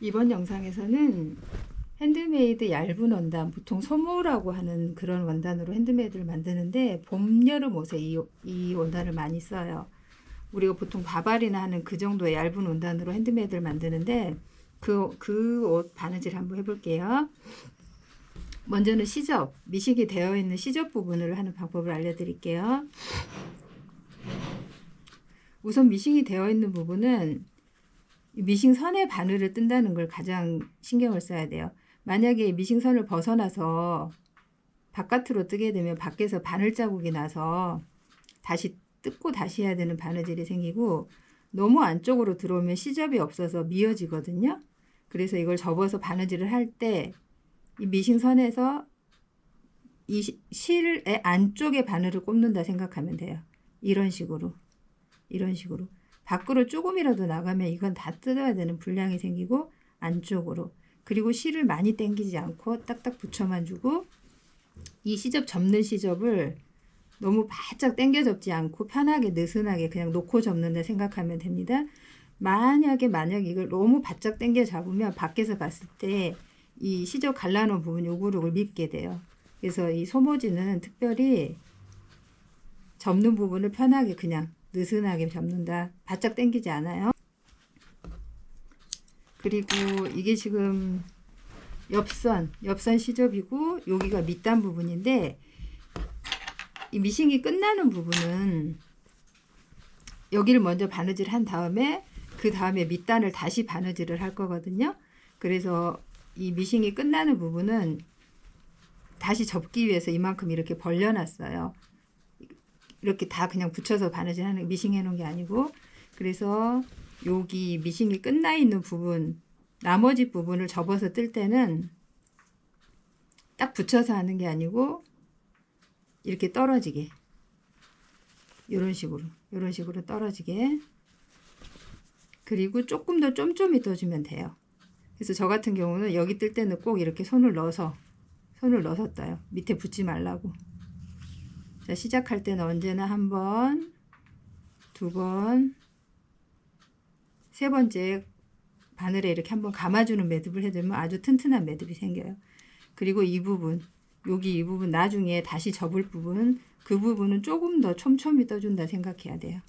이번 영상에서는 핸드메이드 얇은 원단, 보통 소모라고 하는 그런 원단으로 핸드메이드를 만드는데 봄, 여름 옷에 이 원단을 많이 써요. 우리가 보통 바바리나 하는 그 정도의 얇은 원단으로 핸드메이드를 만드는데 그 옷 바느질 한번 해볼게요. 먼저는 시접, 미식이 되어 있는 시접 부분을 하는 방법을 알려드릴게요. 우선 미싱이 되어 있는 부분은 미싱선의 바늘을 뜬다는 걸 가장 신경을 써야 돼요. 만약에 미싱선을 벗어나서 바깥으로 뜨게 되면 밖에서 바늘 자국이 나서 다시 뜯고 다시 해야 되는 바느질이 생기고, 너무 안쪽으로 들어오면 시접이 없어서 미어지거든요. 그래서 이걸 접어서 바느질을 할 때 이 미싱선에서 이 실의 안쪽에 바늘을 꼽는다 생각하면 돼요. 이런 식으로 밖으로 조금이라도 나가면 이건 다 뜯어야 되는 분량이 생기고, 안쪽으로, 그리고 실을 많이 당기지 않고 딱딱 붙여만 주고, 이 시접 접는 시접을 너무 바짝 당겨 접지 않고 편하게 느슨하게 그냥 놓고 접는다 생각하면 됩니다. 만약에 이걸 너무 바짝 당겨 잡으면 밖에서 봤을 때 이 시접 갈라놓은 부분이 오글오글 밉게 돼요. 그래서 이 소모지는 특별히 접는 부분을 편하게 그냥 느슨하게 접는다. 바짝 당기지 않아요. 그리고 이게 지금 옆선 시접이고, 여기가 밑단 부분인데, 이 미싱이 끝나는 부분은 여기를 먼저 바느질 한 다음에 그 다음에 밑단을 다시 바느질을 할 거거든요. 그래서 이 미싱이 끝나는 부분은 다시 접기 위해서 이만큼 이렇게 벌려놨어요. 이렇게 다 그냥 붙여서 바느질 하는, 미싱 해 놓은 게 아니고. 그래서 여기 미싱이 끝나 있는 부분, 나머지 부분을 접어서 뜰 때는 딱 붙여서 하는 게 아니고 이렇게 떨어지게, 이런 식으로 떨어지게. 그리고 조금 더 쫌쫌이 떠주면 돼요. 그래서 저 같은 경우는 여기 뜰 때는 꼭 이렇게 손을 넣어서 떠요. 밑에 붙지 말라고. 자, 시작할 때는 언제나 한 번, 두 번, 세 번째 바늘에 이렇게 한번 감아주는 매듭을 해두면 아주 튼튼한 매듭이 생겨요. 그리고 이 부분, 여기 이 부분 나중에 다시 접을 부분, 그 부분은 조금 더 촘촘히 떠준다 생각해야 돼요.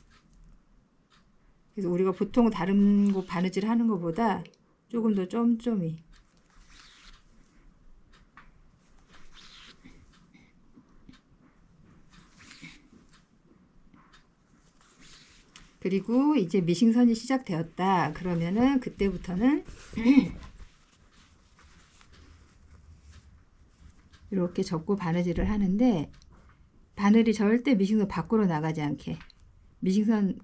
그래서 우리가 보통 다른 곳 바느질 하는 것보다 조금 더 쫌쫌이. 그리고 이제 미싱선이 시작되었다 그러면은 그때부터는 이렇게 접고 바느질을 하는데, 바늘이 절대 미싱선 밖으로 나가지 않게, 미싱이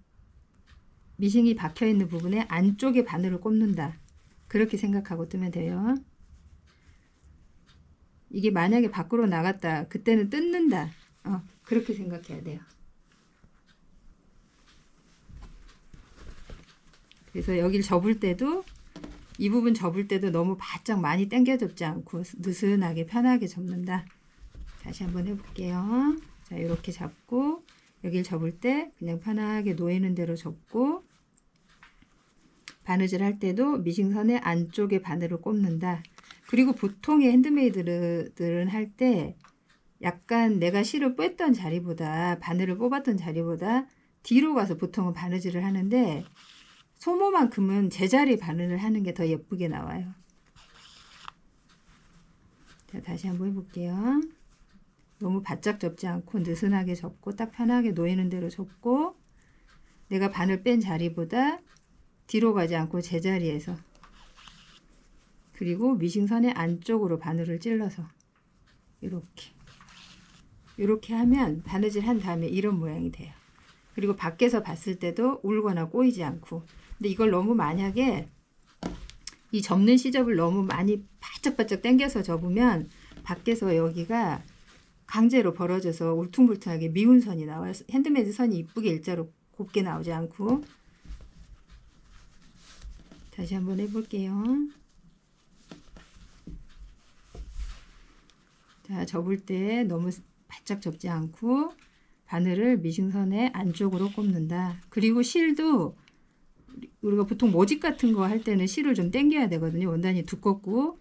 박혀 있는 부분에 안쪽에 바늘을 꼽는다, 그렇게 생각하고 뜨면 돼요. 이게 만약에 밖으로 나갔다, 그때는 뜯는다, 그렇게 생각해야 돼요. 그래서 여기를 접을 때도, 이 부분 접을 때도 너무 바짝 많이 당겨 접지 않고 느슨하게 편하게 접는다. 다시 한번 해볼게요. 자, 이렇게 잡고 여기를 접을 때 그냥 편하게 놓이는 대로 접고, 바느질 할 때도 미싱선의 안쪽에 바늘을 꼽는다. 그리고 보통의 핸드메이드들은 할 때 약간 내가 실을 뺐던 자리보다, 바늘을 뽑았던 자리보다 뒤로 가서 보통은 바느질을 하는데, 소모만큼은 제자리 바늘을 하는 게 더 예쁘게 나와요. 자, 다시 한번 해볼게요. 너무 바짝 접지 않고 느슨하게 접고 딱 편하게 놓이는 대로 접고, 내가 바늘 뺀 자리보다 뒤로 가지 않고 제자리에서, 그리고 미싱선의 안쪽으로 바늘을 찔러서 이렇게 하면 바느질 한 다음에 이런 모양이 돼요. 그리고 밖에서 봤을 때도 울거나 꼬이지 않고. 근데 이걸 너무 만약에 이 접는 시접을 너무 많이 바짝바짝 당겨서 접으면 밖에서 여기가 강제로 벌어져서 울퉁불퉁하게 미운 선이 나와요. 핸드메이드 선이 이쁘게 일자로 곱게 나오지 않고. 다시 한번 해볼게요. 자, 접을 때 너무 바짝 접지 않고 바늘을 미싱선의 안쪽으로 꼽는다. 그리고 실도 우리가 보통 모직 같은 거 할 때는 실을 좀 당겨야 되거든요. 원단이 두껍고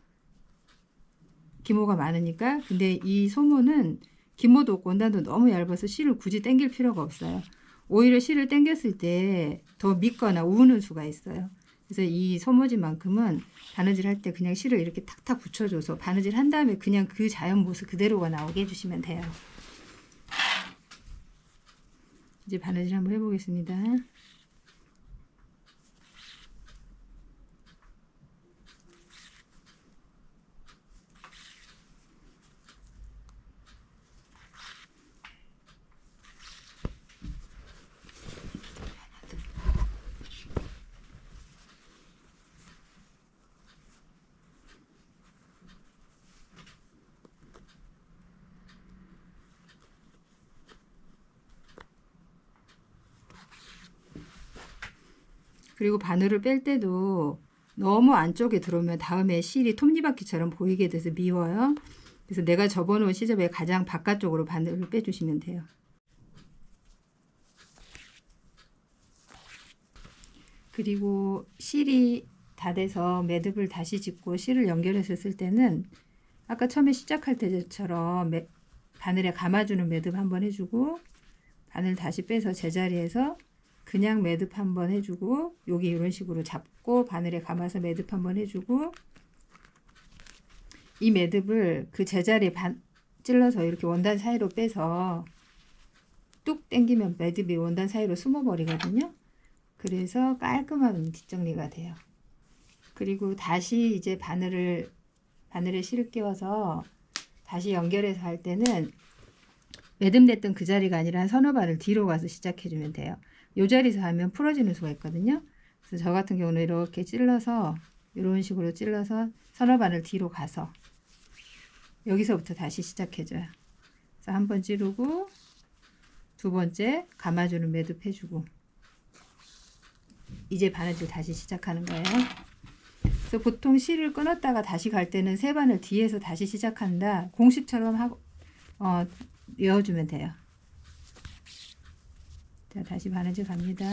기모가 많으니까. 근데 이 소모는 기모도 없고 원단도 너무 얇아서 실을 굳이 당길 필요가 없어요. 오히려 실을 당겼을 때 더 믿거나 우는 수가 있어요. 그래서 이 소모지만큼은 바느질 할 때 그냥 실을 이렇게 탁탁 붙여줘서 바느질 한 다음에 그냥 그 자연 모습 그대로가 나오게 해주시면 돼요. 이제 바느질 한번 해보겠습니다. 그리고 바늘을 뺄 때도 너무 안쪽에 들어오면 다음에 실이 톱니바퀴처럼 보이게 돼서 미워요. 그래서 내가 접어놓은 시접의 가장 바깥쪽으로 바늘을 빼주시면 돼요. 그리고 실이 다 돼서 매듭을 다시 짚고 실을 연결해서 때는 아까 처음에 시작할 때처럼 바늘에 감아주는 매듭 한번 해주고 바늘 다시 빼서 제자리에서 그냥 매듭 한번 해주고 여기 이런 식으로 잡고 바늘에 감아서 매듭 한번 해주고 이 매듭을 그 제자리에 찔러서 이렇게 원단 사이로 빼서 뚝 당기면 매듭이 원단 사이로 숨어 버리거든요. 그래서 깔끔한 뒷정리가 돼요. 그리고 다시 이제 바늘에 실을 끼워서 다시 연결해서 할 때는 매듭냈던 그 자리가 아니라 한 서너 발을 뒤로 가서 시작해주면 돼요. 이 자리에서 하면 풀어지는 수가 있거든요. 그래서 저 같은 경우는 이렇게 찔러서 이런 식으로 찔러서 서너 발을 뒤로 가서 여기서부터 다시 시작해줘요. 그래서 한 번 찌르고 두 번째 감아주는 매듭 해주고 이제 바느질 다시 시작하는 거예요. 그래서 보통 실을 끊었다가 다시 갈 때는 세 바늘 뒤에서 다시 시작한다. 공식처럼 하고 외워주면 돼요. 자, 다시 바느질 갑니다.